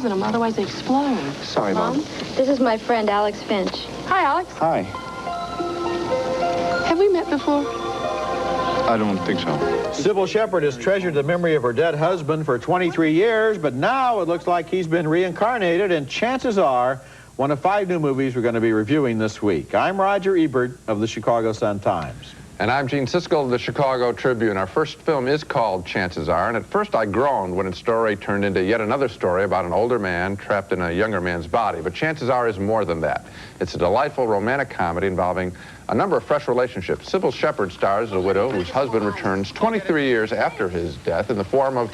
In them, otherwise they explode. Sorry, Mom. This is my friend, Alex Finch. Hi, Alex. Hi. Have we met before? I don't think so. Sybil Shepherd has treasured the memory of her dead husband for 23 years, but now it looks like he's been reincarnated, and chances are one of 5 new movies we're going to be reviewing this week. I'm Roger Ebert of the Chicago Sun-Times. And I'm Gene Siskel of the Chicago Tribune. Our first film is called Chances Are, and at first I groaned when its story turned into yet another story about an older man trapped in a younger man's body. But Chances Are is more than that. It's a delightful romantic comedy involving a number of fresh relationships. Sybil Shepherd stars as a widow whose husband returns 23 years after his death in the form of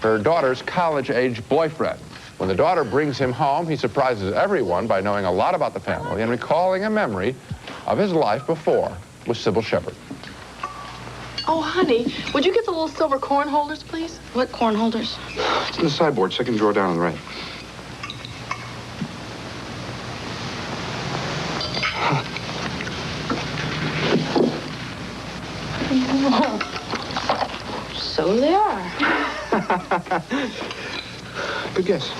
her daughter's college-age boyfriend. When the daughter brings him home, he surprises everyone by knowing a lot about the family and recalling a memory of his life before with Sybil Shepherd. Oh, honey, would you get the little silver corn holders, please? What corn holders? It's in the sideboard, second drawer down on the right. So they are. Good guess.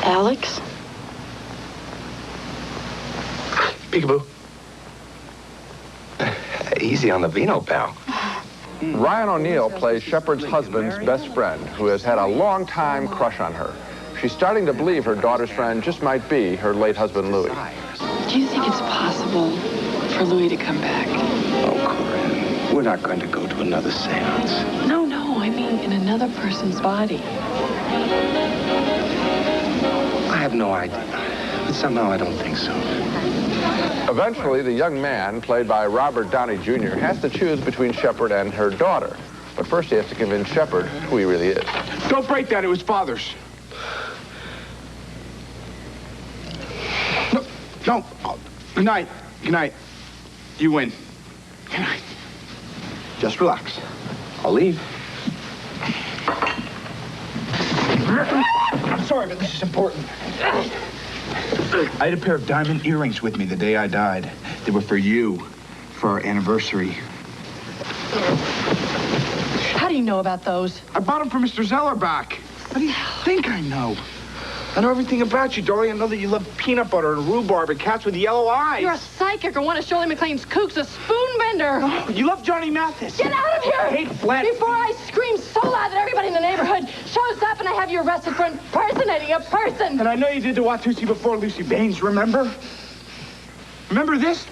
Alex? Peekaboo. Easy on the vino, pal. Ryan O'Neal plays Shepherd's husband's best friend, who has had a long-time crush on her. She's starting to believe her daughter's friend just might be her late husband, Louis. Do you think it's possible for Louis to come back? Oh, Corinne, we're not going to go to another seance. No, I mean in another person's body. I have no idea, but somehow I don't think so. Eventually, the young man, played by Robert Downey Jr., has to choose between Shepherd and her daughter. But first he has to convince Shepherd who he really is. Don't break that, it was Father's. No. Oh, good night. Good night. You win. Good night. Just relax. I'll leave. I'm sorry, but this is important. I had a pair of diamond earrings with me the day I died. They were for you, for our anniversary. How do you know about those? I bought them for Mr. Zellerbach. How do you think I know? I know everything about you, Dorley. I know that you love peanut butter and rhubarb and cats with yellow eyes. You're a psychic or one of Shirley MacLaine's kooks, a spoon bender. Oh, you love Johnny Mathis. Get out of here! I hate flat. Before I scream so loud that everybody in the neighborhood shows up and I have you arrested for impersonating a person. And I know you did the Watusi before Lucy Baines, remember? Remember this?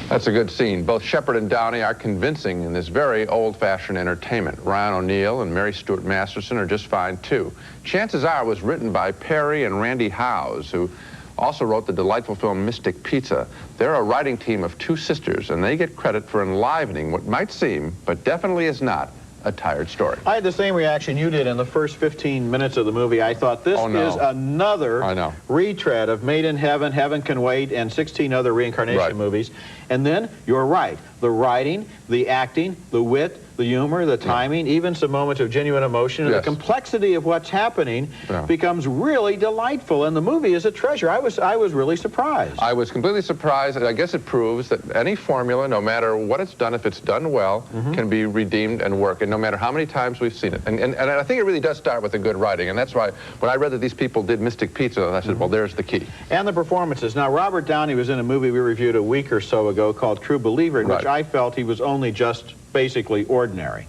That's a good scene. Both Shepherd and Downey are convincing in this very old-fashioned entertainment. Ryan O'Neal and Mary Stuart Masterson are just fine, too. Chances Are was written by Perry and Randy Howes, who also wrote the delightful film Mystic Pizza. They're a writing team of 2 sisters, and they get credit for enlivening what might seem, but definitely is not, a tired story. I had the same reaction you did in the first 15 minutes of the movie. I thought this is another retread of Made in Heaven, Heaven Can Wait, and 16 other reincarnation movies. And then, you're right, the writing, the acting, the wit, the humor, the timing, even some moments of genuine emotion, and the complexity of what's happening becomes really delightful. And the movie is a treasure. I was really surprised. I was completely surprised, and I guess it proves that any formula, no matter what it's done, if it's done well, can be redeemed and work, and no matter how many times we've seen it. And I think it really does start with the good writing, and that's why when I read that these people did Mystic Pizza, I said, well, there's the key. And the performances. Now, Robert Downey was in a movie we reviewed a week or so ago called True Believer, in which I felt he was only just basically ordinary.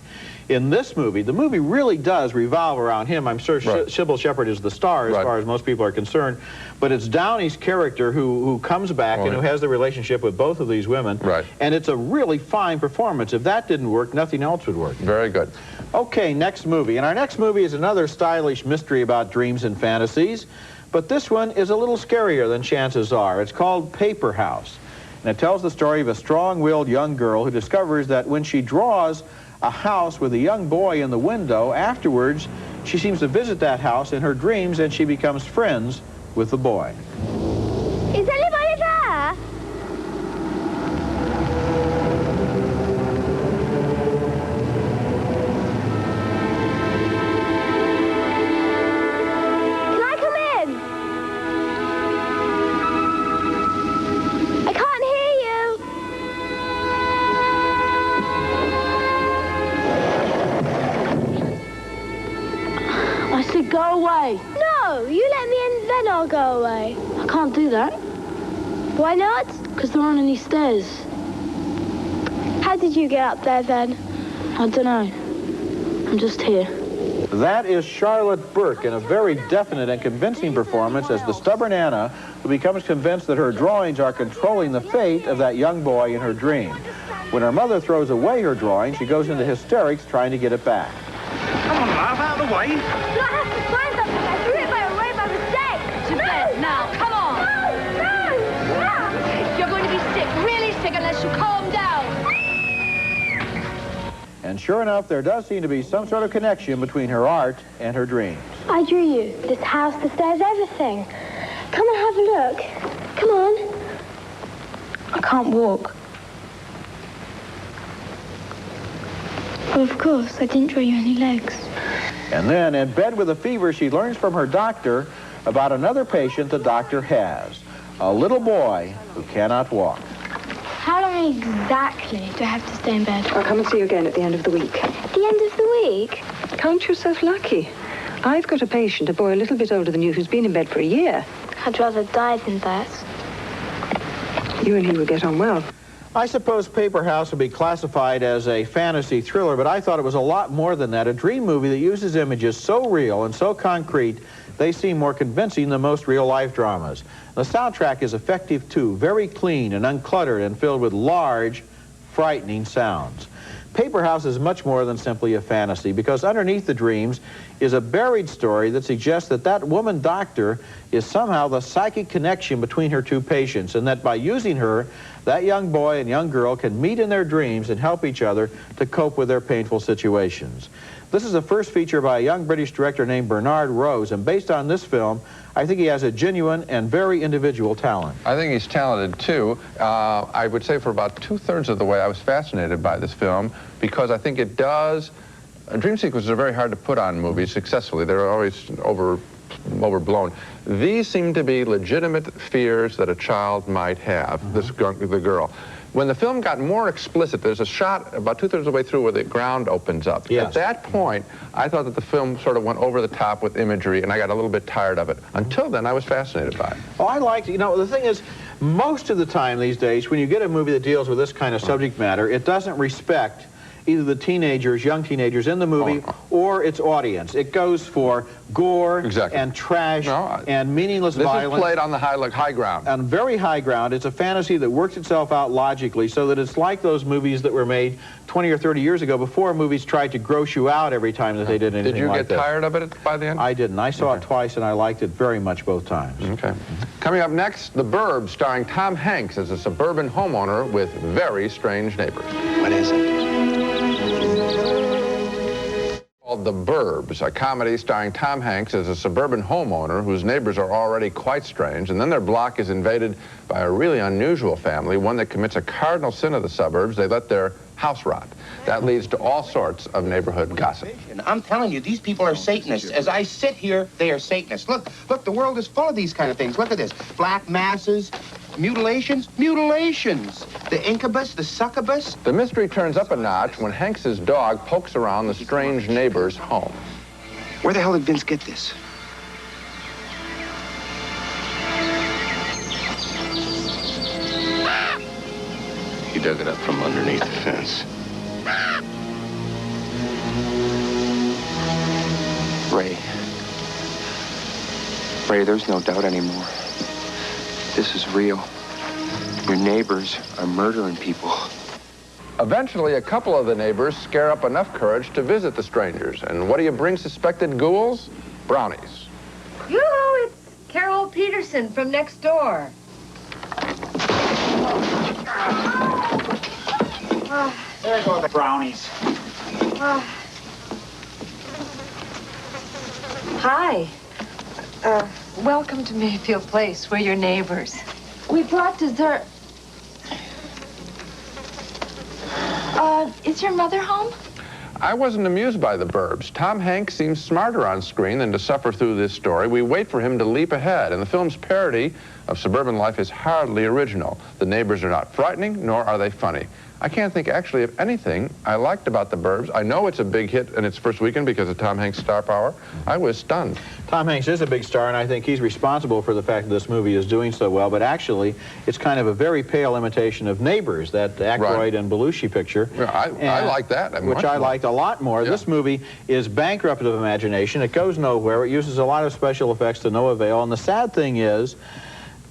In this movie, the movie really does revolve around him. I'm sure Sybil Shepherd is the star as far as most people are concerned, but it's Downey's character who comes back and who has the relationship with both of these women. And it's a really fine performance. If that didn't work, nothing else would work. Very good. Okay, next movie. And our next movie is another stylish mystery about dreams and fantasies, but this one is a little scarier than Chances Are. It's called Paperhouse, and it tells the story of a strong-willed young girl who discovers that when she draws a house with a young boy in the window, afterwards she seems to visit that house in her dreams and she becomes friends with the boy. Is anybody there? Can I come in? I can't hear you. I said go away. No, you let me in, then I'll go away. I can't do that. Why not? Because there aren't any stairs. How did you get up there then? I don't know. I'm just here. That is Charlotte Burke in a very definite and convincing performance as the stubborn Anna who becomes convinced that her drawings are controlling the fate of that young boy in her dream. When her mother throws away her drawing, she goes into hysterics trying to get it back. Come on, love, out of the way. No, I have to find something. I threw it away by mistake. To bed now. Come on. No. You're going to be sick, really sick, unless you calm down. And sure enough, there does seem to be some sort of connection between her art and her dreams. I drew you. This house, the stairs, everything. Come and have a look. Come on. I can't walk. Well, of course, I didn't draw you any legs. And then, in bed with a fever, she learns from her doctor about another patient the doctor has, a little boy who cannot walk. How long exactly do I have to stay in bed? I'll come and see you again at the end of the week. At the end of the week? Count yourself lucky. I've got a patient, a boy a little bit older than you, who's been in bed for a year. I'd rather die than that. You and he will get on well. I suppose Paperhouse would be classified as a fantasy thriller, but I thought it was a lot more than that. A dream movie that uses images so real and so concrete, they seem more convincing than most real-life dramas. The soundtrack is effective, too, very clean and uncluttered and filled with large, frightening sounds. Paperhouse is much more than simply a fantasy, because underneath the dreams is a buried story that suggests that that woman doctor is somehow the psychic connection between her two patients, and that by using her, that young boy and young girl can meet in their dreams and help each other to cope with their painful situations. This is the first feature by a young British director named Bernard Rose, and based on this film, I think he has a genuine and very individual talent. I think he's talented, too. I would say for about two-thirds of the way I was fascinated by this film because I think it does... dream sequences are very hard to put on movies successfully. They're always overblown. These seem to be legitimate fears that a child might have, the girl. When the film got more explicit, there's a shot about two-thirds of the way through where the ground opens up. At that point, I thought that the film sort of went over the top with imagery, and I got a little bit tired of it. Until then, I was fascinated by it. Oh, I liked it. You know, the thing is, most of the time these days, when you get a movie that deals with this kind of subject matter, it doesn't respect either the teenagers, young teenagers in the movie, or its audience. It goes for gore and trash and meaningless violence. This is played on the high ground. On very high ground. It's a fantasy that works itself out logically so that it's like those movies that were made 20 or 30 years ago before movies tried to gross you out every time that they did anything like that. Did you get tired of it by the end? I didn't. I saw it twice and I liked it very much both times. Okay. Coming up next, The Burbs, starring Tom Hanks as a suburban homeowner with very strange neighbors. What is it? Called The Burbs, a comedy starring Tom Hanks as a suburban homeowner whose neighbors are already quite strange, and then their block is invaded by a really unusual family, one that commits a cardinal sin of the suburbs. They let their house rot. That leads to all sorts of neighborhood gossip. I'm telling you, these people are Satanists. As I sit here, they are Satanists. Look, the world is full of these kind of things. Look at this. Black masses, mutilations. The incubus, the succubus. The mystery turns up a notch when Hanks's dog pokes around the strange neighbor's home. Where the hell did Vince get this? He dug it up from underneath the fence. Ray, there's no doubt anymore. This is real. Your neighbors are murdering people. Eventually, a couple of the neighbors scare up enough courage to visit the strangers. And what do you bring suspected ghouls? Brownies. Yoo-hoo, it's Carol Peterson from next door. There go the brownies. Hi. Welcome to Mayfield Place. We're your neighbors. We brought dessert. Is your mother home? I wasn't amused by the Burbs. Tom Hanks seems smarter on screen than to suffer through this story. We wait for him to leap ahead, and the film's parody of suburban life is hardly original. The neighbors are not frightening, nor are they funny. I can't think actually of anything I liked about the Burbs. I know it's a big hit in its first weekend because of Tom Hanks' star power. I was stunned. Tom Hanks is a big star, and I think he's responsible for the fact that this movie is doing so well, but actually it's kind of a very pale imitation of Neighbors, that Aykroyd and Belushi picture. Yeah, I like that. Which I liked a lot more. Yeah. This movie is bankrupt of imagination. It goes nowhere. It uses a lot of special effects to no avail, and the sad thing is,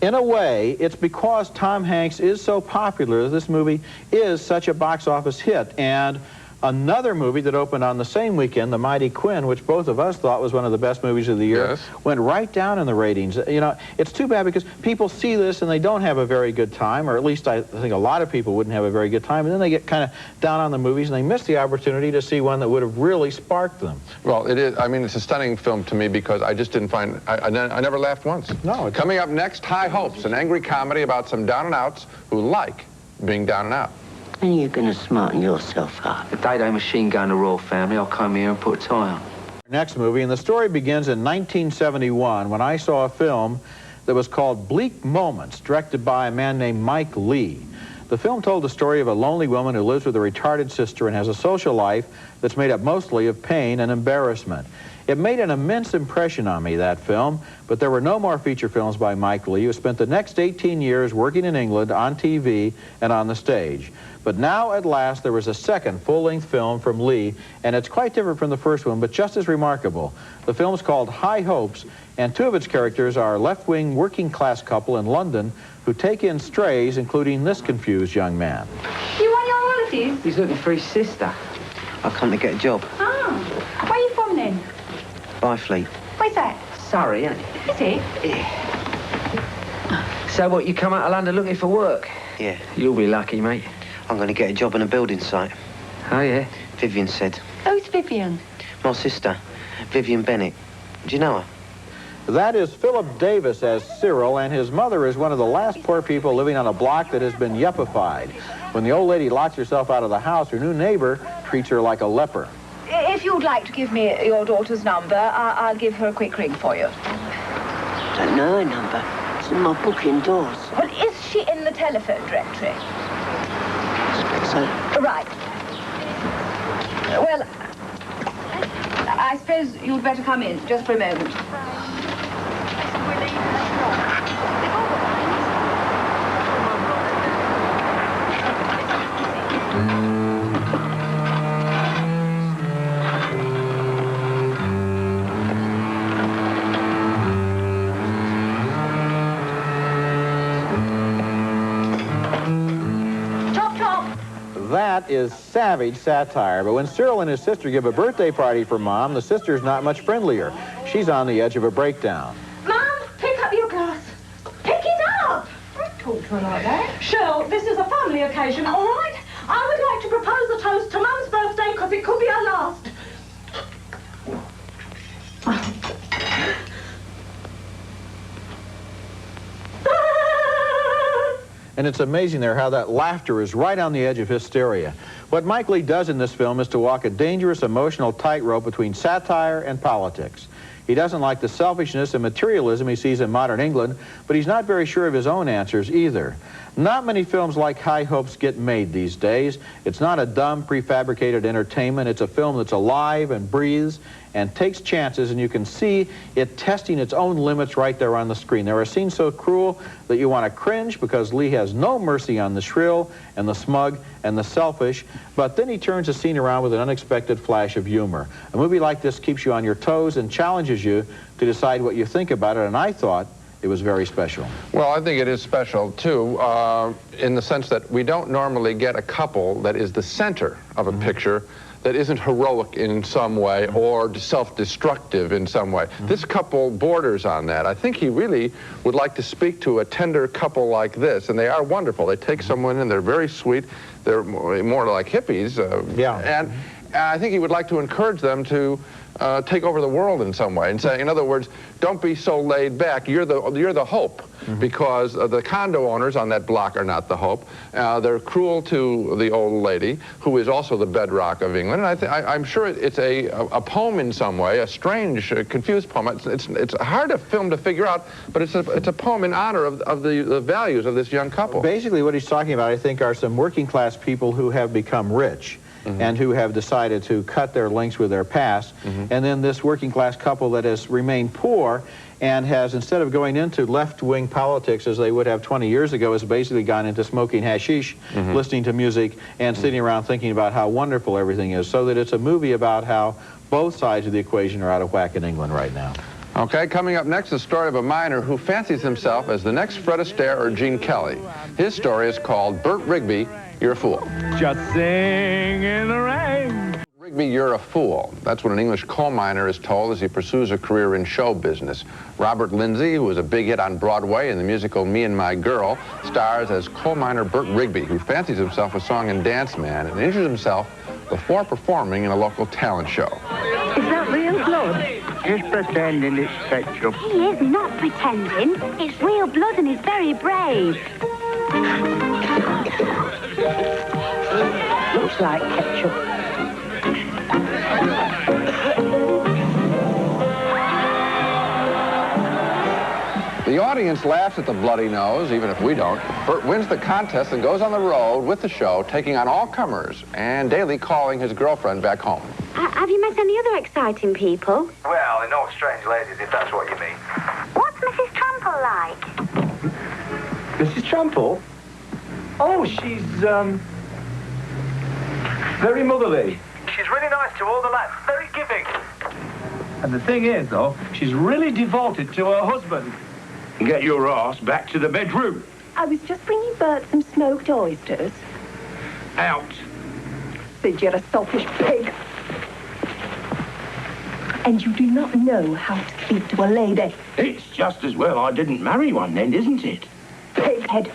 in a way, it's because Tom Hanks is so popular that this movie is such a box office hit. And another movie that opened on the same weekend, The Mighty Quinn, which both of us thought was one of the best movies of the year, went right down in the ratings. You know, it's too bad because people see this and they don't have a very good time, or at least I think a lot of people wouldn't have a very good time, and then they get kind of down on the movies and they miss the opportunity to see one that would have really sparked them. Well, it is. I mean, it's a stunning film to me because I just didn't find, I never laughed once. No. Coming up next, High Hopes, an angry comedy about some down and outs who like being down and out. When are you going to smarten yourself up? The day they machine gun the royal family, I'll come here and put a tie on. Next movie, and the story begins in 1971 when I saw a film that was called Bleak Moments, directed by a man named Mike Leigh. The film told the story of a lonely woman who lives with a retarded sister and has a social life that's made up mostly of pain and embarrassment. It made an immense impression on me, that film, but there were no more feature films by Mike Leigh, who spent the next 18 years working in England on TV and on the stage. But now, at last, there was a second full-length film from Leigh, and it's quite different from the first one, but just as remarkable. The film's called High Hopes, and two of its characters are a left-wing working-class couple in London who take in strays, including this confused young man. You want your relatives? He's looking for his sister. I come to get a job. Oh. Where are you from, then? Byfleet. Where's that? Surrey, isn't it? Is it? Yeah. So what, you come out of London looking for work? Yeah. You'll be lucky, mate. I'm going to get a job on a building site. Oh, yeah? Vivian said. Who's Vivian? My sister, Vivian Bennett. Do you know her? That is Philip Davis as Cyril, and his mother is one of the last poor people living on a block that has been yuppified. When the old lady locks herself out of the house, her new neighbor treats her like a leper. If you'd like to give me your daughter's number, I'll give her a quick ring for you. I don't know her number. It's in my book indoors. Well, is she in the telephone directory? I expect so. Right. Well, I suppose you'd better come in just for a moment. That is savage satire, but when Cyril and his sister give a birthday party for Mom, the sister's not much friendlier. She's on the edge of a breakdown. Mom, pick up your glass. Pick it up! Don't talk to her like that. Cheryl, this is a family occasion, all right? I would like to propose a toast to Mum's birthday because it could be our last. And it's amazing there how that laughter is right on the edge of hysteria. What Mike Leigh does in this film is to walk a dangerous emotional tightrope between satire and politics. He doesn't like the selfishness and materialism he sees in modern England, but he's not very sure of his own answers either. Not many films like High Hopes get made these days. It's not a dumb, prefabricated entertainment. It's a film that's alive and breathes and takes chances, and you can see it testing its own limits right there on the screen. There are scenes so cruel that you want to cringe because Lee has no mercy on the shrill and the smug and the selfish, but then he turns the scene around with an unexpected flash of humor. A movie like this keeps you on your toes and challenges you to decide what you think about it, and I thought it was very special. Well, I think it is special, too, in the sense that we don't normally get a couple that is the center of a picture that isn't heroic in some way or self-destructive in some way. This couple borders on that. I think he really would like to speak to a tender couple like this, and they are wonderful. They take someone in, they're very sweet, they're more like hippies, and I think he would like to encourage them to take over the world in some way and say, in other words, don't be so laid back. You're the hope, because the condo owners on that block are not the hope. They're cruel to the old lady, who is also the bedrock of England. And I'm sure it's a poem in some way, a strange, confused poem. It's a hard film to figure out, but it's a poem in honor of the values of this young couple. Basically, what he's talking about, I think, are some working class people who have become rich. And who have decided to cut their links with their past. And then this working class couple that has remained poor and has, instead of going into left-wing politics as they would have 20 years ago, has basically gone into smoking hashish, listening to music, and sitting around thinking about how wonderful everything is. So that it's a movie about how both sides of the equation are out of whack in England right now. Okay, coming up next, the story of a miner who fancies himself as the next Fred Astaire or Gene Kelly. His story is called Bert Rigby, You're a Fool. Just sing in the rain. Rigby, you're a fool. That's what an English coal miner is told as he pursues a career in show business. Robert Lindsay, who was a big hit on Broadway in the musical Me and My Girl, stars as coal miner Bert Rigby, who fancies himself a song and dance man and injures himself before performing in a local talent show. Is that real blood? Just pretending it's ketchup. He is not pretending. It's real blood and he's very brave. Looks like ketchup. The audience laughs at the bloody nose, even if we don't. Bert wins the contest and goes on the road with the show, taking on all comers and daily calling his girlfriend back home. Have you met any other exciting people? Well, they're no strange ladies, if that's what you mean. What's Mrs. Trample like? Mrs. Trample? Oh, she's, very motherly. She's really nice to all the lads, very giving. And the thing is, though, she's really devoted to her husband. Get your ass back to the bedroom. I was just bringing Bert some smoked oysters. Out. Sid, you're a selfish pig. And you do not know how to speak to a lady. It's just as well I didn't marry one then, isn't it? Pighead.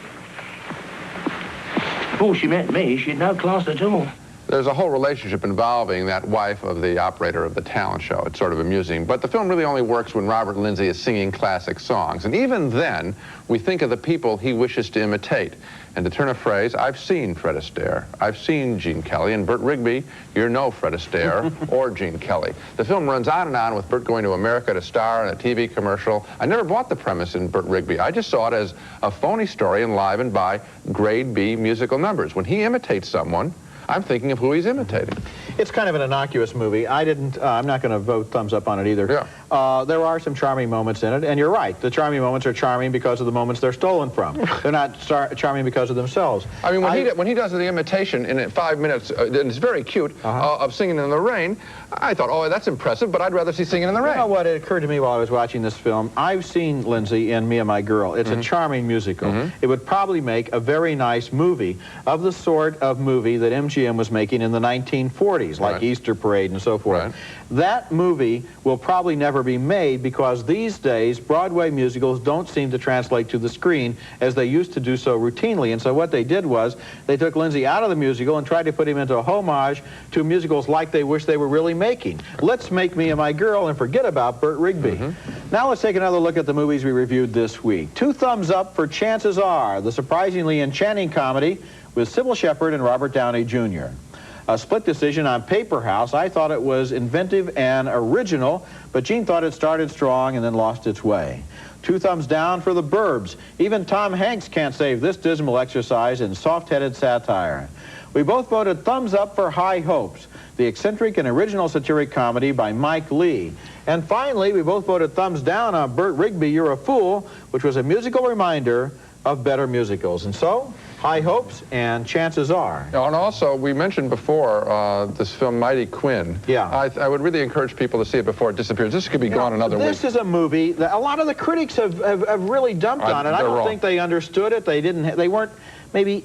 Before she met me, she had no class at all. There's a whole relationship involving that wife of the operator of the talent show. It's sort of amusing. But the film really only works when Robert Lindsay is singing classic songs. And even then, we think of the people he wishes to imitate. And to turn a phrase, I've seen Fred Astaire. I've seen Gene Kelly. And Bert Rigby, you're no Fred Astaire or Gene Kelly. The film runs on with Bert going to America to star in a TV commercial. I never bought the premise in Bert Rigby. I just saw it as a phony story enlivened by grade B musical numbers. When he imitates someone, I'm thinking of who he's imitating. It's kind of an innocuous movie. I'm not going to vote thumbs up on it either. Yeah. There are some charming moments in it, and you're right. The charming moments are charming because of the moments they're stolen from. They're not charming because of themselves. I mean, when he does the imitation in 5 minutes, and it's very cute, of Singing in the Rain, I thought, oh, that's impressive, but I'd rather see Singing in the Rain. You know what? It occurred to me while I was watching this film. I've seen Lindsay in Me and My Girl. It's a charming musical. It would probably make a very nice movie of the sort of movie that MGM was making in the 1940s, like Easter Parade and so forth. That movie will probably never be made because these days Broadway musicals don't seem to translate to the screen as they used to do so routinely. And so what they did was they took Lindsay out of the musical and tried to put him into a homage to musicals like they wish they were really making. Let's make Me and My Girl and forget about Bert Rigby. Now let's take another look at the movies we reviewed this week. 2 thumbs up for Chances Are, the surprisingly enchanting comedy with Sybil Shepherd and Robert Downey Jr. A split decision on Paperhouse. I thought it was inventive and original, but Gene thought it started strong and then lost its way. 2 thumbs down for the Burbs. Even Tom Hanks can't save this dismal exercise in soft-headed satire. We both voted thumbs up for High Hopes, the eccentric and original satiric comedy by Mike Leigh. And finally, we both voted thumbs down on Bert Rigby, You're a Fool, which was a musical reminder of better musicals. And so, High Hopes and Chances Are. And also, we mentioned before this film Mighty Quinn. Yeah. I would really encourage people to see it before it disappears. This could be gone another week. This is a movie that a lot of the critics have really dumped on it. I don't think they understood it. They weren't maybe...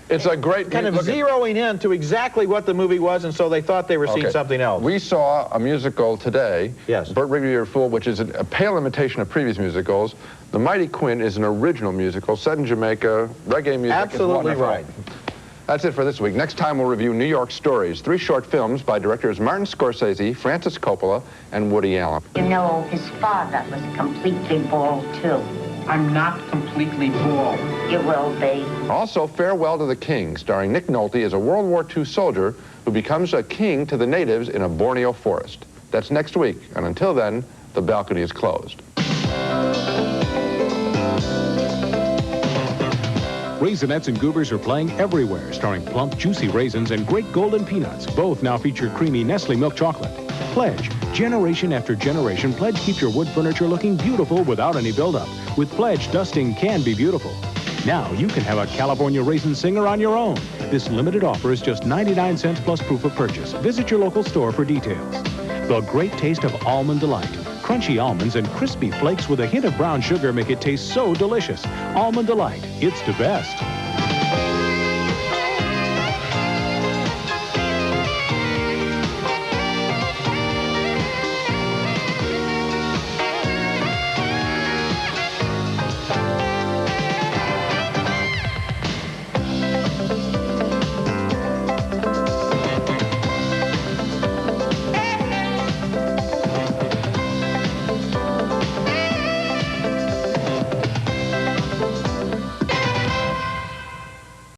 It's a great... kind of zeroing in to exactly what the movie was, and so they thought they were seeing something else. We saw a musical today, yes, Bert Rigby, You're a Fool, which is a pale imitation of previous musicals. The Mighty Quinn is an original musical set in Jamaica, reggae music. Absolutely right. That's it for this week. Next time we'll review New York Stories, 3 short films by directors Martin Scorsese, Francis Coppola, and Woody Allen. You know, his father was completely bald, too. I'm not completely bald. You will be. Also, Farewell to the King, starring Nick Nolte as a World War II soldier who becomes a king to the natives in a Borneo forest. That's next week, and until then, the balcony is closed. Raisinets and Goobers are playing everywhere, starring plump, juicy raisins and great golden peanuts. Both now feature creamy Nestle milk chocolate. Pledge. Generation after generation, Pledge keeps your wood furniture looking beautiful without any buildup. With Pledge, dusting can be beautiful. Now you can have a California Raisin Singer on your own. This limited offer is just 99 cents plus proof of purchase. Visit your local store for details. The great taste of Almond Delight. Crunchy almonds and crispy flakes with a hint of brown sugar make it taste so delicious. Almond Delight. It's the best.